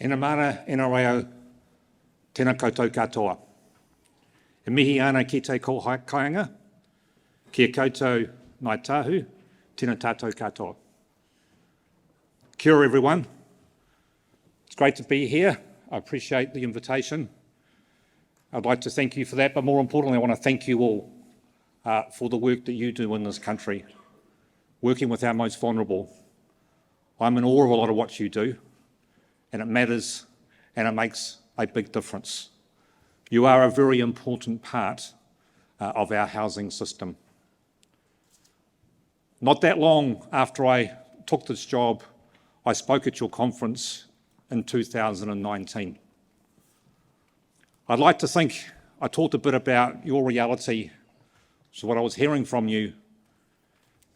Ena mana, ena reo, tēnā koutou katoa. E mihi ana ki te kāinga, kia koutou Ngāi Tahu, tēnā tātou katoa. Kia ora everyone. It's great to be here. I appreciate the invitation. I'd like to thank you for that, but more importantly, I want to thank you all for the work that you do in this country, working with our most vulnerable. I'm in awe of a lot of what you do, and it matters, and it makes a big difference. You are a very important part of our housing system. Not that long after I took this job, I spoke at your conference in 2019. I'd like to think I talked a bit about your reality, so what I was hearing from you,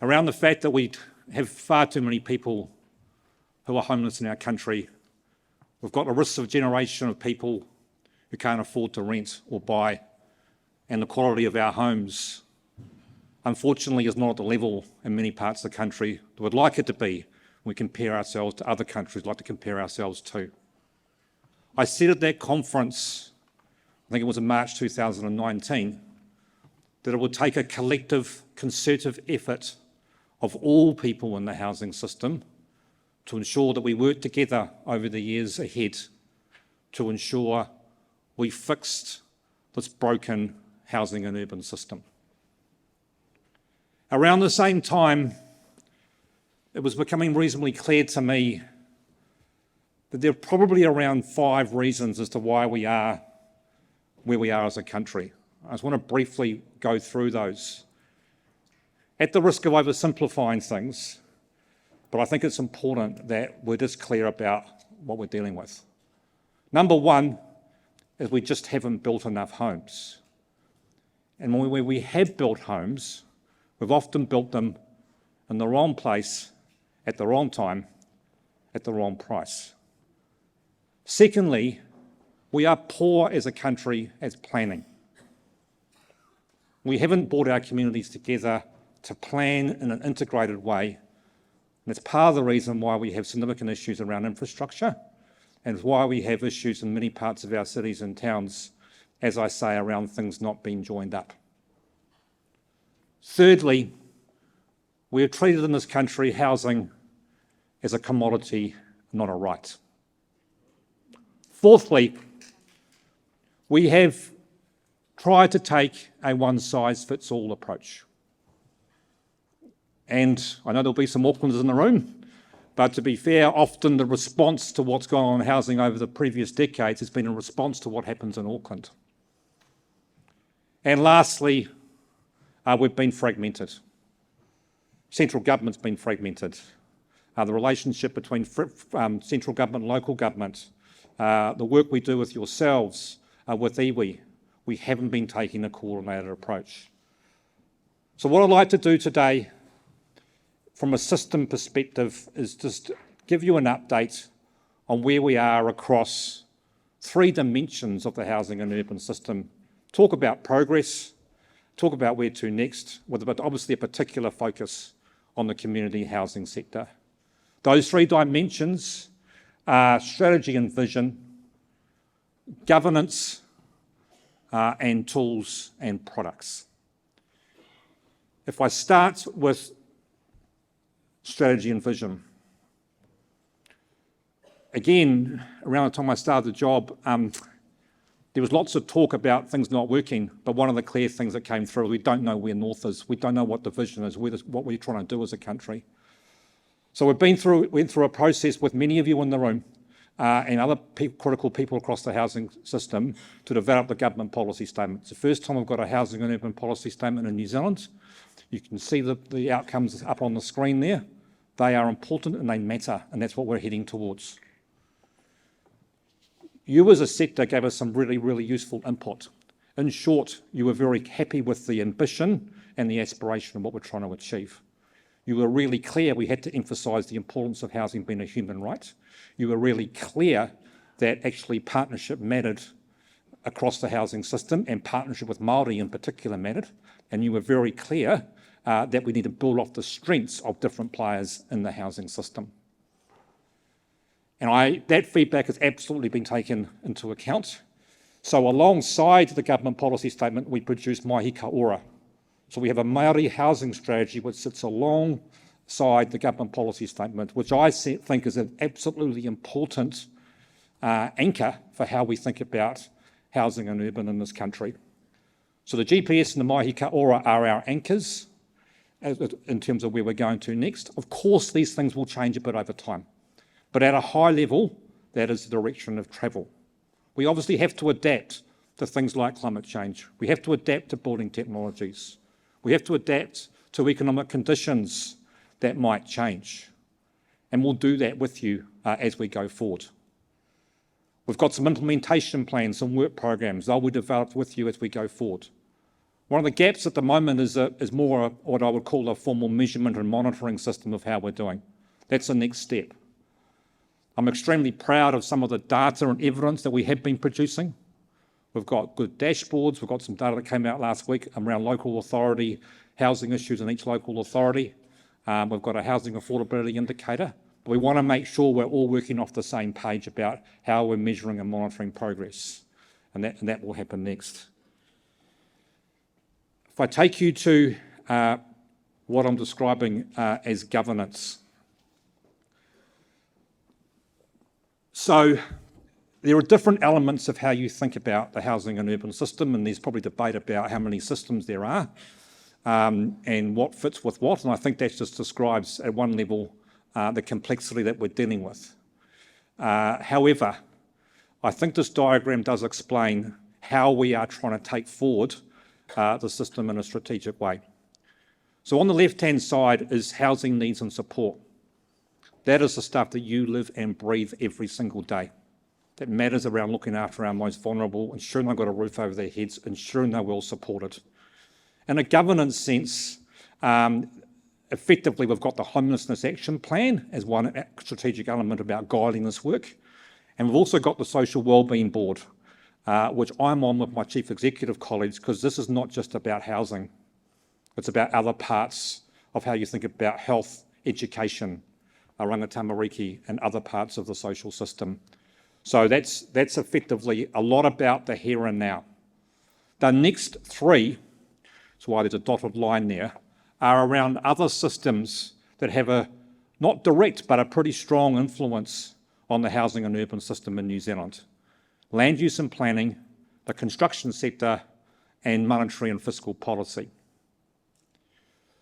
around the fact that we have far too many people who are homeless in our country. We've got a risk of generation of people who can't afford to rent or buy, and the quality of our homes, unfortunately, is not at the level in many parts of the country that we'd like it to be when we compare ourselves to other countries we'd like to compare ourselves to. I said at that conference, I think it was in March 2019, that it would take a collective, concerted effort of all people in the housing system to ensure that we work together over the years ahead to ensure we fixed this broken housing and urban system. Around the same time, it was becoming reasonably clear to me that there are probably around 5 reasons as to why we are where we are as a country. I just want to briefly go through those. At the risk of oversimplifying things, but I think it's important that we're just clear about what we're dealing with. Number 1 is we just haven't built enough homes. And when we have built homes, we've often built them in the wrong place, at the wrong time, at the wrong price. Secondly, we are poor as a country at planning. We haven't brought our communities together to plan in an integrated way. And it's part of the reason why we have significant issues around infrastructure and why we have issues in many parts of our cities and towns, as I say, around things not being joined up. Thirdly, we have treated in this country housing as a commodity, not a right. Fourthly, we have tried to take a one-size-fits-all approach. And I know there'll be some Aucklanders in the room, but to be fair, often the response to what's gone on in housing over the previous decades has been a response to what happens in Auckland. And lastly, we've been fragmented. Central government's been fragmented. The relationship between central government and local government, the work we do with yourselves, with iwi, we haven't been taking a coordinated approach. So what I'd like to do today, from a system perspective, is just give you an update on where we are across 3 dimensions of the housing and urban system. Talk about progress, talk about where to next, with obviously a particular focus on the community housing sector. Those 3 dimensions are strategy and vision, governance, and tools and products. If I start with strategy and vision, again, around the time I started the job, there was lots of talk about things not working, but one of the clear things that came through, we don't know where north is. We don't know what the vision is, what we're trying to do as a country. So went through a process with many of you in the room and other critical people across the housing system to develop the government policy statement. It's the first time I've got a housing and urban policy statement in New Zealand. You can see the outcomes up on the screen there. They are important and they matter, and that's what we're heading towards. You as a sector gave us some really, really useful input. In short, you were very happy with the ambition and the aspiration of what we're trying to achieve. You were really clear we had to emphasise the importance of housing being a human right. You were really clear that actually partnership mattered across the housing system, and partnership with Māori in particular mattered. And you were very clear that we need to build off the strengths of different players in the housing system. And that feedback has absolutely been taken into account. So alongside the government policy statement, we produced Mahi Ka Ora. So we have a Māori housing strategy which sits alongside the government policy statement, which I think is an absolutely important anchor for how we think about housing and urban in this country. So the GPS and the Mahi Ka Ora are our anchors in terms of where we're going to next. Of course, these things will change a bit over time, but at a high level, that is the direction of travel. We obviously have to adapt to things like climate change. We have to adapt to building technologies. We have to adapt to economic conditions that might change. And we'll do that with you as we go forward. We've got some implementation plans, some work programs. They'll be developed with you as we go forward. One of the gaps at the moment is more what I would call a formal measurement and monitoring system of how we're doing. That's the next step. I'm extremely proud of some of the data and evidence that we have been producing. We've got good dashboards. We've got some data that came out last week around local authority, housing issues in each local authority. We've got a housing affordability indicator. But we want to make sure we're all working off the same page about how we're measuring and monitoring progress. And that will happen next. If I take you to what I'm describing as governance. So there are different elements of how you think about the housing and urban system, and there's probably debate about how many systems there are and what fits with what, and I think that just describes at one level the complexity that we're dealing with. However, I think this diagram does explain how we are trying to take forward the system in a strategic way. So on the left-hand side is housing needs and support. That is the stuff that you live and breathe every single day. That matters around looking after our most vulnerable, ensuring they've got a roof over their heads, ensuring they're well supported. In a governance sense, effectively we've got the Homelessness Action Plan as one strategic element about guiding this work. And we've also got the Social Wellbeing Board, which I'm on with my Chief Executive colleagues, because this is not just about housing. It's about other parts of how you think about health, education, rangatamariki and other parts of the social system. So that's effectively a lot about the here and now. The next three, that's why there's a dotted line there, are around other systems that have a, not direct, but a pretty strong influence on the housing and urban system in New Zealand. Land use and planning, the construction sector, and monetary and fiscal policy.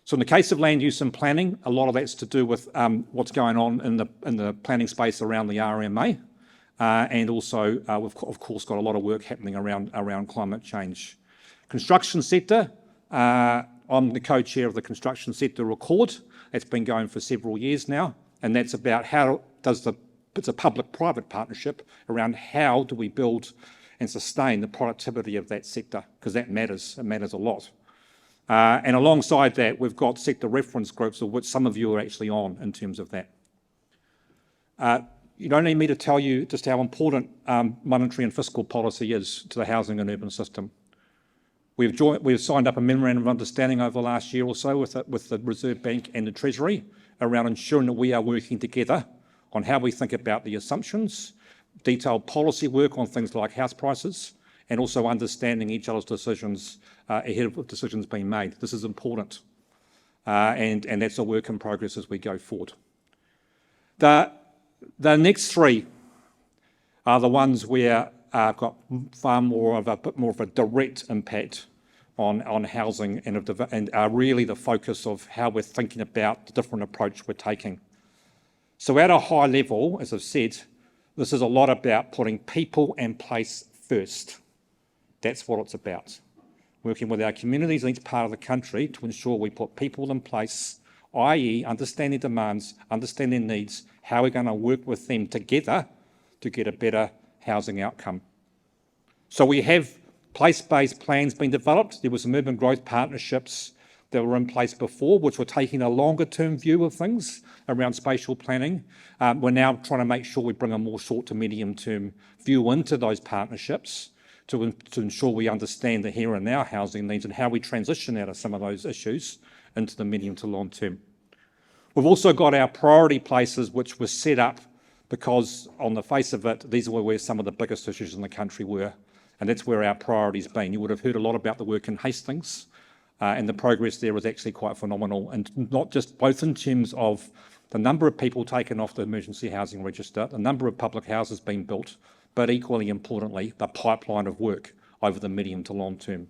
So in the case of land use and planning, a lot of that's to do with what's going on in the planning space around the RMA, and also we've of course got a lot of work happening around climate change. Construction sector, I'm the co-chair of the Construction Sector Accord. It's been going for several years now, and that's about it's a public-private partnership around how do we build and sustain the productivity of that sector, because that matters. It matters a lot. And alongside that, we've got sector reference groups, of which some of you are actually on in terms of that. You don't need me to tell you just how important monetary and fiscal policy is to the housing and urban system. We've signed up a memorandum of understanding over the last year or so with the Reserve Bank and the Treasury around ensuring that we are working together on how we think about the assumptions, detailed policy work on things like house prices, and also understanding each other's decisions ahead of decisions being made. This is important, and that's a work in progress as we go forward. The next three are the ones where I've got far more of a direct impact on housing and are really the focus of how we're thinking about the different approach we're taking. So at a high level, as I've said, this is a lot about putting people and place first. That's what it's about. Working with our communities in each part of the country to ensure we put people in place, i.e. understand their demands, understand their needs, how we're going to work with them together to get a better housing outcome. So we have place-based plans being developed. There were some urban growth partnerships that were in place before, which were taking a longer-term view of things around spatial planning. We're now trying to make sure we bring a more short to medium-term view into those partnerships to ensure we understand the here and now housing needs and how we transition out of some of those issues into the medium to long term. We've also got our priority places, which were set up because on the face of it, these were where some of the biggest issues in the country were, and that's where our priority's been. You would have heard a lot about the work in Hastings, and the progress there was actually quite phenomenal, and not just both in terms of the number of people taken off the emergency housing register, the number of public houses being built, but equally importantly, the pipeline of work over the medium to long term.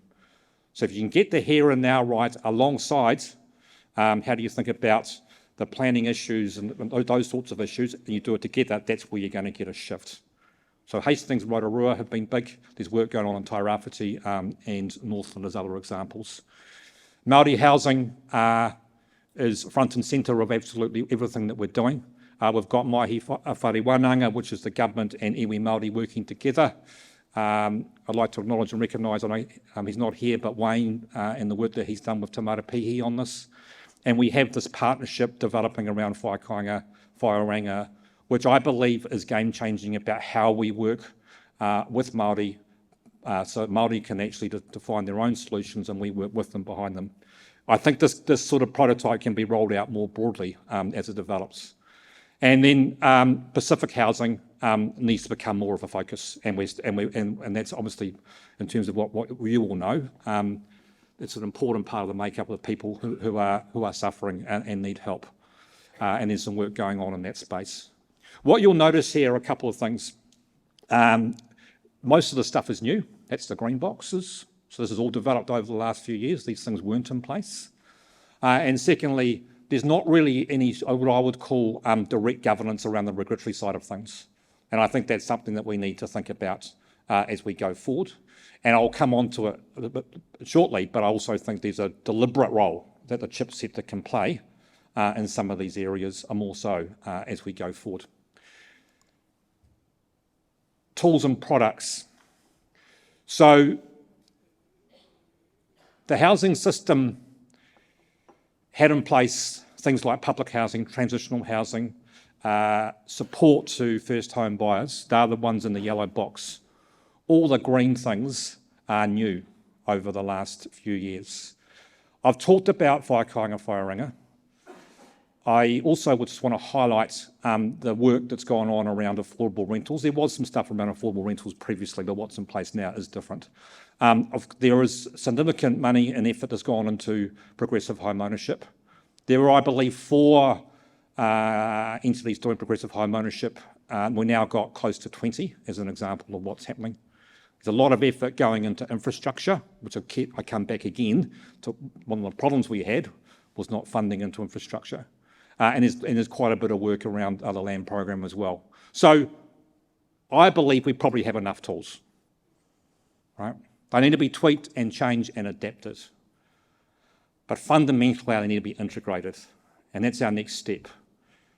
So if you can get the here and now right alongside, how do you think about the planning issues and those sorts of issues, and you do it together, that's where you're going to get a shift. So Hastings and Rotorua have been big. There's work going on in Tairāwhiti and Northland as other examples. Māori housing is front and centre of absolutely everything that we're doing. We've got Mahi Whare Wananga, which is the government and iwi Māori working together. I'd like to acknowledge and recognise, I know he's not here, but Wayne and the work that he's done with Te Marapihi on this. And we have this partnership developing around Whaikāinga, Whaoranga, which I believe is game-changing about how we work with Māori, so Māori can actually define their own solutions and we work with them behind them. I think this sort of prototype can be rolled out more broadly as it develops. And then Pacific housing needs to become more of a focus, and that's obviously in terms of what you all know. It's an important part of the makeup of the people who are suffering and need help, and there's some work going on in that space. What you'll notice here are a couple of things. Most of the stuff is new. That's the green boxes. So this is all developed over the last few years. These things weren't in place. And secondly, there's not really any what I would call direct governance around the regulatory side of things. And I think that's something that we need to think about as we go forward. And I'll come on to it a bit shortly, but I also think there's a deliberate role that the chip sector can play in some of these areas, more so as we go forward. Tools and products. So the housing system had in place things like public housing, transitional housing, support to first home buyers. They're the ones in the yellow box. All the green things are new over the last few years. I've talked about Whaikāinga Whaoranga. I also would just want to highlight the work that's gone on around affordable rentals. There was some stuff around affordable rentals previously, but what's in place now is different. There is significant money and effort that's gone into progressive home ownership. There are, I believe, 4 entities doing progressive home ownership. We've now got close to 20 as an example of what's happening. There's a lot of effort going into infrastructure, which I come back again to one of the problems we had was not funding into infrastructure. And there's quite a bit of work around the land program as well. So I believe we probably have enough tools, right? They need to be tweaked and changed and adapted. But fundamentally, they need to be integrated. And that's our next step.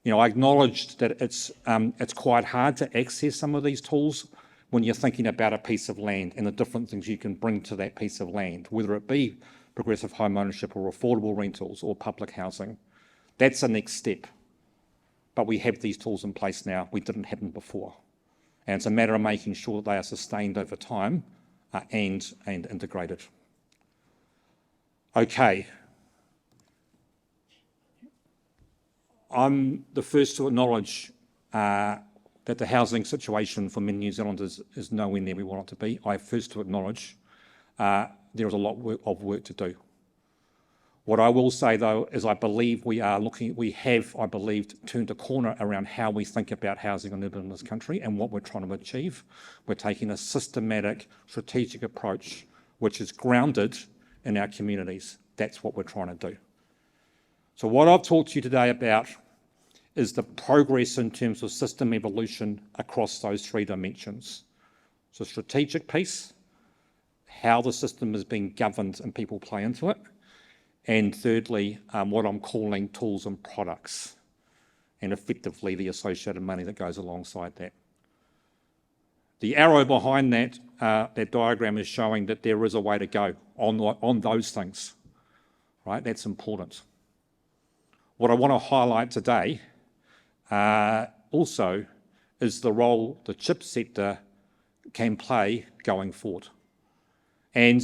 You know, I acknowledged that it's quite hard to access some of these tools when you're thinking about a piece of land and the different things you can bring to that piece of land, whether it be progressive home ownership or affordable rentals or public housing. That's the next step. But we have these tools in place now. We didn't have them before. And it's a matter of making sure that they are sustained over time and integrated. Okay. I'm the first to acknowledge that the housing situation for many New Zealanders is nowhere near where we want it to be. I'm first to acknowledge there is a lot of work to do. What I will say, though, is I believe we have, I believe, turned a corner around how we think about housing and urban in this country and what we're trying to achieve. We're taking a systematic, strategic approach which is grounded in our communities. That's what we're trying to do. So what I've talked to you today about is the progress in terms of system evolution across those 3 dimensions. So strategic piece, how the system is being governed and people play into it. And thirdly, what I'm calling tools and products, and effectively the associated money that goes alongside that. The arrow behind that diagram is showing that there is a way to go on those things, right? That's important. What I want to highlight today also is the role the chip sector can play going forward. And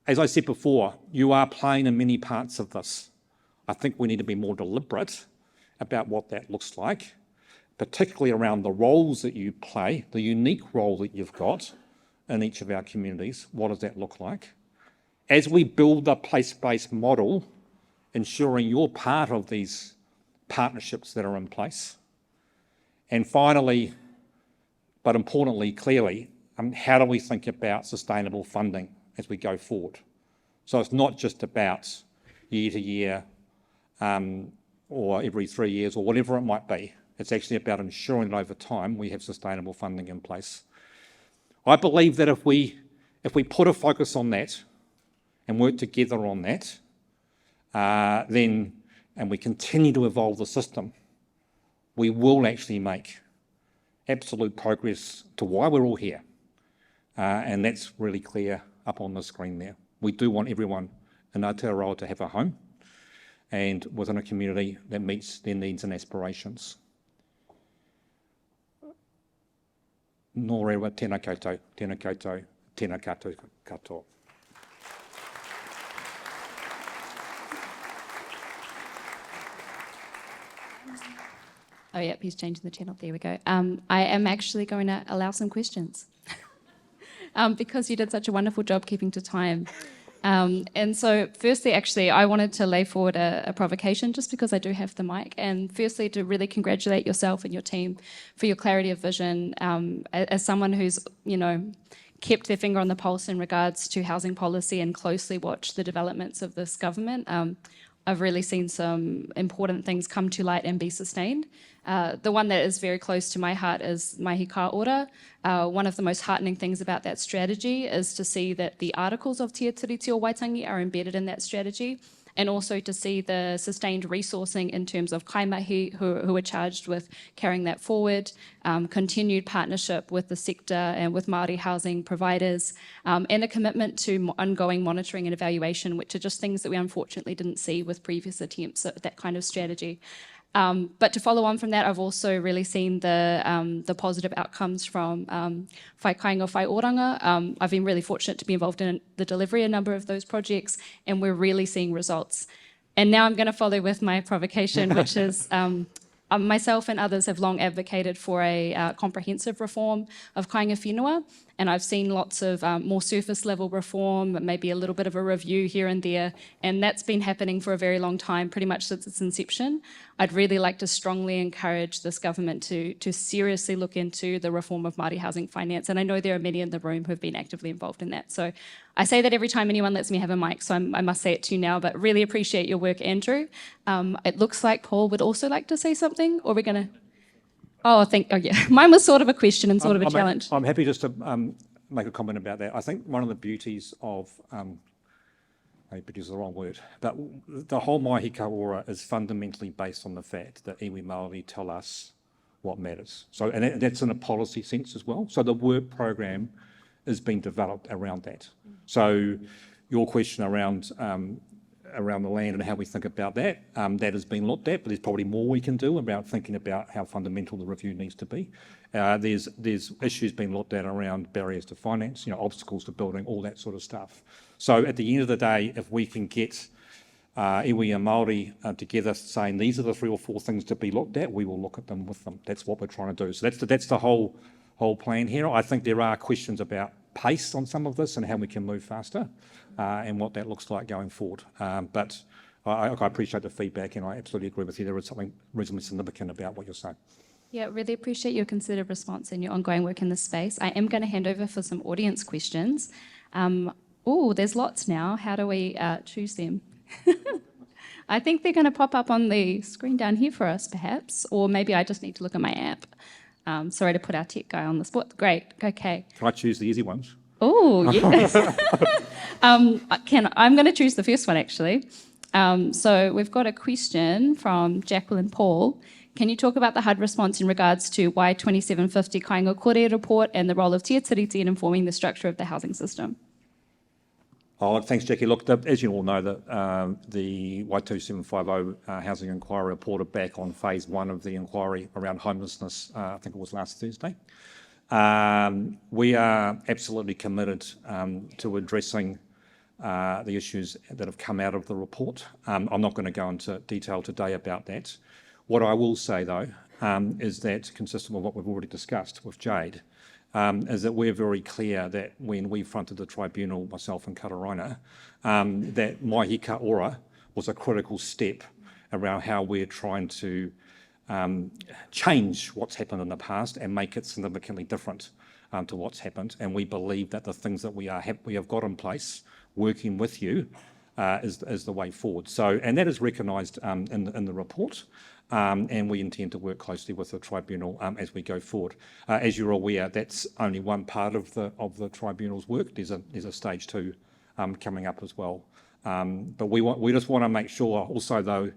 as I said before, you are playing in many parts of this. I think we need to be more deliberate about what that looks like. particularly around the roles that you play, the unique role that you've got in each of our communities. What does that look like? As we build the place-based model, ensuring you're part of these partnerships that are in place. And finally, but importantly, clearly, how do we think about sustainable funding as we go forward? So it's not just about year to year or every 3 years or whatever it might be. It's actually about ensuring that over time we have sustainable funding in place. I believe that if we put a focus on that and work together on that, and we continue to evolve the system, we will actually make absolute progress to why we're all here. And that's really clear up on the screen there. We do want everyone in Aotearoa to have a home and within a community that meets their needs and aspirations. Nō rewa, tēnā koutou, tēnā koutou, tēnā koutou katoa. Oh, yep, he's changing the channel. There we go. I am actually going to allow some questions because you did such a wonderful job keeping to time. And so firstly, actually, I wanted to lay forward a provocation just because I do have the mic. And firstly, to really congratulate yourself and your team for your clarity of vision. As someone who's, kept their finger on the pulse in regards to housing policy and closely watched the developments of this government, I've really seen some important things come to light and be sustained. The one that is very close to my heart is Mahi Ka Ora. One of the most heartening things about that strategy is to see that the articles of Te Tiriti o Waitangi are embedded in that strategy, and also to see the sustained resourcing in terms of kaimahi who are charged with carrying that forward, continued partnership with the sector and with Māori housing providers, and a commitment to ongoing monitoring and evaluation, which are just things that we unfortunately didn't see with previous attempts at that kind of strategy. But to follow on from that, I've also really seen the positive outcomes from Whai Kāinga Whai Oranga. I've been really fortunate to be involved in the delivery of a number of those projects, and we're really seeing results. And now I'm going to follow with my provocation, which is myself and others have long advocated for a comprehensive reform of kāinga whenua, and I've seen lots of more surface level reform, maybe a little bit of a review here and there, and that's been happening for a very long time, pretty much since its inception. I'd really like to strongly encourage this government to seriously look into the reform of Māori housing finance, and I know there are many in the room who have been actively involved in that. So I say that every time anyone lets me have a mic, so I must say it to you now, but really appreciate your work, Andrew. It looks like Paul would also like to say something, or we're going to... Oh, yeah. Mine was sort of a question and sort of a challenge. I'm happy just to make a comment about that. I think one of the beauties of, maybe beauty is the wrong word, but the whole Mahi Ka Ora is fundamentally based on the fact that iwi Māori tell us what matters. So, and that's in a policy sense as well. So the work program is being developed around that. So your question around the land and how we think about that, that has been looked at, but there's probably more we can do about thinking about how fundamental the review needs to be. There's issues being looked at around barriers to finance, obstacles to building, all that sort of stuff. So at the end of the day, if we can get iwi and Māori together saying these are the 3 or 4 things to be looked at, we will look at them with them. That's what we're trying to do. So that's the whole plan here. I think there are questions about pace on some of this and how we can move faster and what that looks like going forward. But I appreciate the feedback, and I absolutely agree with you. There is something reasonably significant about what you're saying. Yeah, really appreciate your considered response and your ongoing work in this space. I am going to hand over for some audience questions. There's lots now. How do we choose them? I think they're going to pop up on the screen down here for us, perhaps, or maybe I just need to look at my app. Sorry to put our tech guy on the spot. Great, okay. Can I choose the easy ones? Oh, yes. I'm going to choose the first one, actually. So we've got a question from Jacqueline Paul. Can you talk about the HUD response in regards to why 2750 Kāinga Kore report and the role of Te Tiriti in informing the structure of the housing system? Oh, thanks, Jackie. Look, as you all know, the Y2750 Housing Inquiry reported back on phase 1 of the inquiry around homelessness, I think it was last Thursday. We are absolutely committed to addressing the issues that have come out of the report. I'm not going to go into detail today about that. What I will say, though, is that, consistent with what we've already discussed with Jade, is that we're very clear that when we fronted the tribunal, myself and Karaina, that Mahi Ka Ora was a critical step around how we're trying to change what's happened in the past and make it significantly different to what's happened. And we believe that the things that we have got in place, working with you, is the way forward. So, and that is recognised in the report, and we intend to work closely with the tribunal as we go forward. As you're aware, that's only one part of the tribunal's work. There's a stage 2 coming up as well. But we just want to make sure also, though,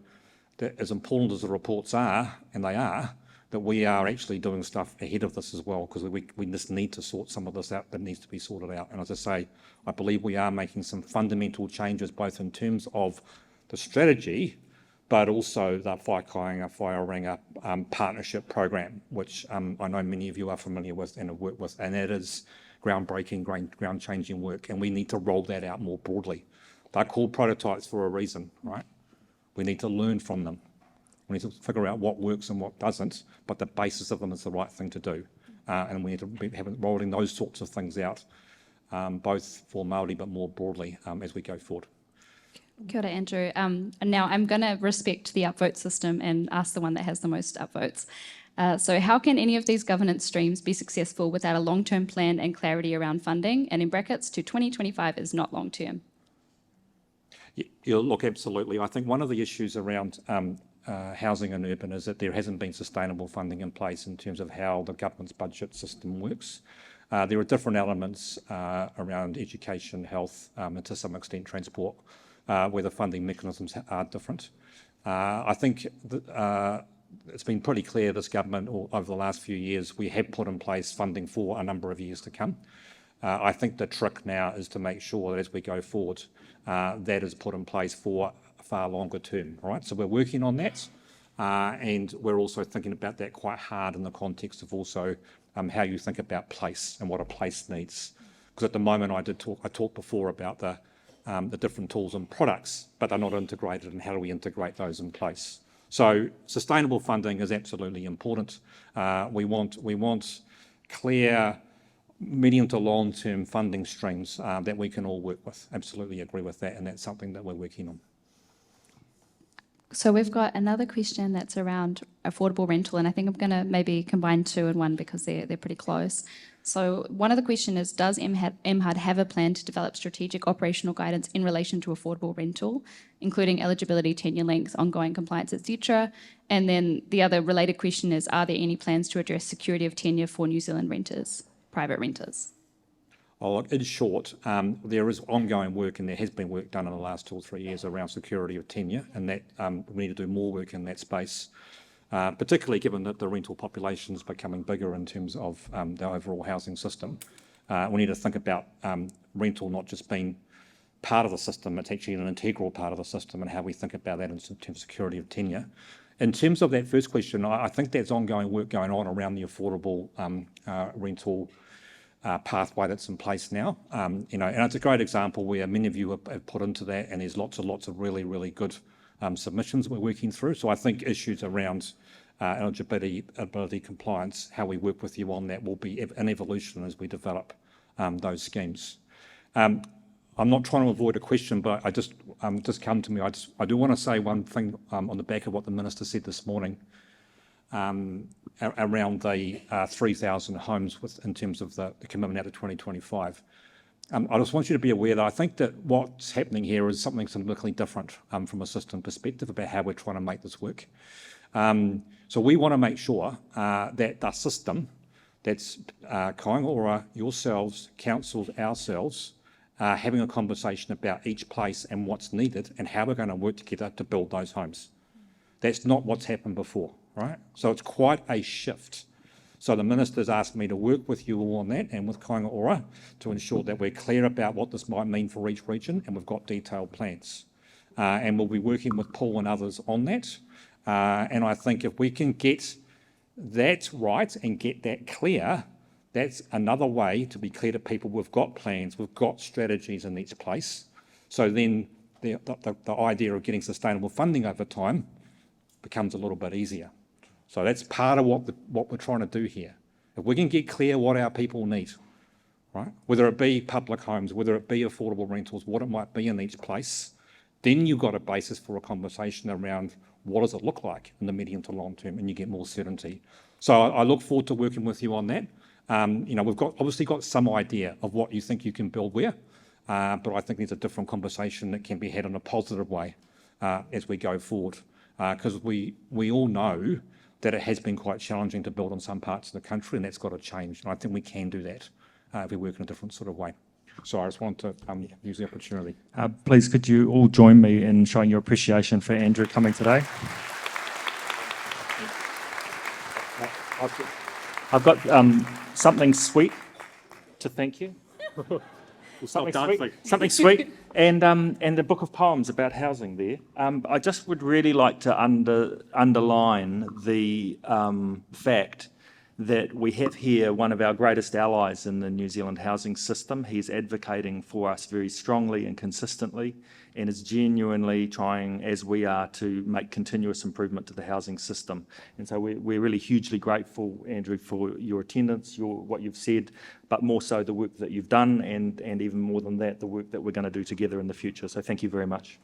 that as important as the reports are, and they are, that we are actually doing stuff ahead of this as well, because we just need to sort some of this out that needs to be sorted out. And as I say, I believe we are making some fundamental changes, both in terms of the strategy, but also the Whaikainga partnership program, which I know many of you are familiar with and have worked with, and that is groundbreaking, ground-changing work, and we need to roll that out more broadly. They're called prototypes for a reason, right? We need to learn from them. We need to figure out what works and what doesn't, but the basis of them is the right thing to do. And we need to be rolling those sorts of things out, both for Māori but more broadly as we go forward. Kia ora, Andrew. And now I'm going to respect the upvote system and ask the one that has the most upvotes. So how can any of these governance streams be successful without a long-term plan and clarity around funding? And in brackets, to 2025 is not long-term. Yeah, look, absolutely. I think one of the issues around housing and urban is that there hasn't been sustainable funding in place in terms of how the government's budget system works. There are different elements around education, health, and to some extent transport, where the funding mechanisms are different. I think that, it's been pretty clear this government, over the last few years, we have put in place funding for a number of years to come. I think the trick now is to make sure that as we go forward, that is put in place for a far longer term, right? So we're working on that, and we're also thinking about that quite hard in the context of also how you think about place and what a place needs. Because at the moment I talked before about the different tools and products, but they're not integrated, and how do we integrate those in place? So sustainable funding is absolutely important. We want clear medium to long-term funding streams that we can all work with. Absolutely agree with that, and that's something that we're working on. So we've got another question that's around affordable rental, and I think I'm going to maybe combine two in one because they're pretty close. So one of the question is, does MHUD have a plan to develop strategic operational guidance in relation to affordable rental, including eligibility, tenure length, ongoing compliance, etc.? And then the other related question is, are there any plans to address security of tenure for New Zealand renters, private renters? Oh, in short, there is ongoing work, and there has been work done in the last 2 or 3 years around security of tenure, and that we need to do more work in that space, particularly given that the rental population is becoming bigger in terms of the overall housing system. We need to think about rental not just being part of the system, it's actually an integral part of the system, and how we think about that in terms of security of tenure. In terms of that first question, I think there's ongoing work going on around the affordable rental pathway that's in place now, and it's a great example where many of you have put into that, and there's lots of really, really good submissions we're working through. So I think issues around eligibility, compliance, how we work with you on that will be an evolution as we develop those schemes. I'm not trying to avoid a question, but I just come to me. I do want to say one thing on the back of what the Minister said this morning, around the 3,000 homes in terms of the commitment out to 2025. I just want you to be aware that I think that what's happening here is something significantly different from a system perspective about how we're trying to make this work. So we want to make sure that the system, that's Kāinga Ora, yourselves, councils, ourselves, having a conversation about each place and what's needed and how we're going to work together to build those homes. That's not what's happened before. Right? So it's quite a shift. So the Minister's asked me to work with you all on that and with Kāinga Ora to ensure that we're clear about what this might mean for each region, and we've got detailed plans. And we'll be working with Paul and others on that. And I think if we can get that right and get that clear, that's another way to be clear to people we've got plans, we've got strategies in each place. So then the idea of getting sustainable funding over time becomes a little bit easier. So that's part of what we're trying to do here. If we can get clear what our people need, right? Whether it be public homes, whether it be affordable rentals, what it might be in each place, then you've got a basis for a conversation around what does it look like in the medium to long term, and you get more certainty. So I look forward to working with you on that. We've obviously got some idea of what you think you can build where, but I think there's a different conversation that can be had in a positive way as we go forward, because we all know that it has been quite challenging to build in some parts of the country, and that's got to change. And I think we can do that if we work in a different sort of way. So I just wanted to use the opportunity. Please, could you all join me in showing your appreciation for Andrew coming today? I've got something sweet to thank you. Something sweet, and a book of poems about housing there. I just would really like to underline the fact that we have here one of our greatest allies in the New Zealand housing system. He's advocating for us very strongly and consistently, and is genuinely trying, as we are, to make continuous improvement to the housing system. And so we're really hugely grateful, Andrew, for your attendance, what you've said, but more so the work that you've done, and even more than that, the work that we're going to do together in the future. So thank you very much.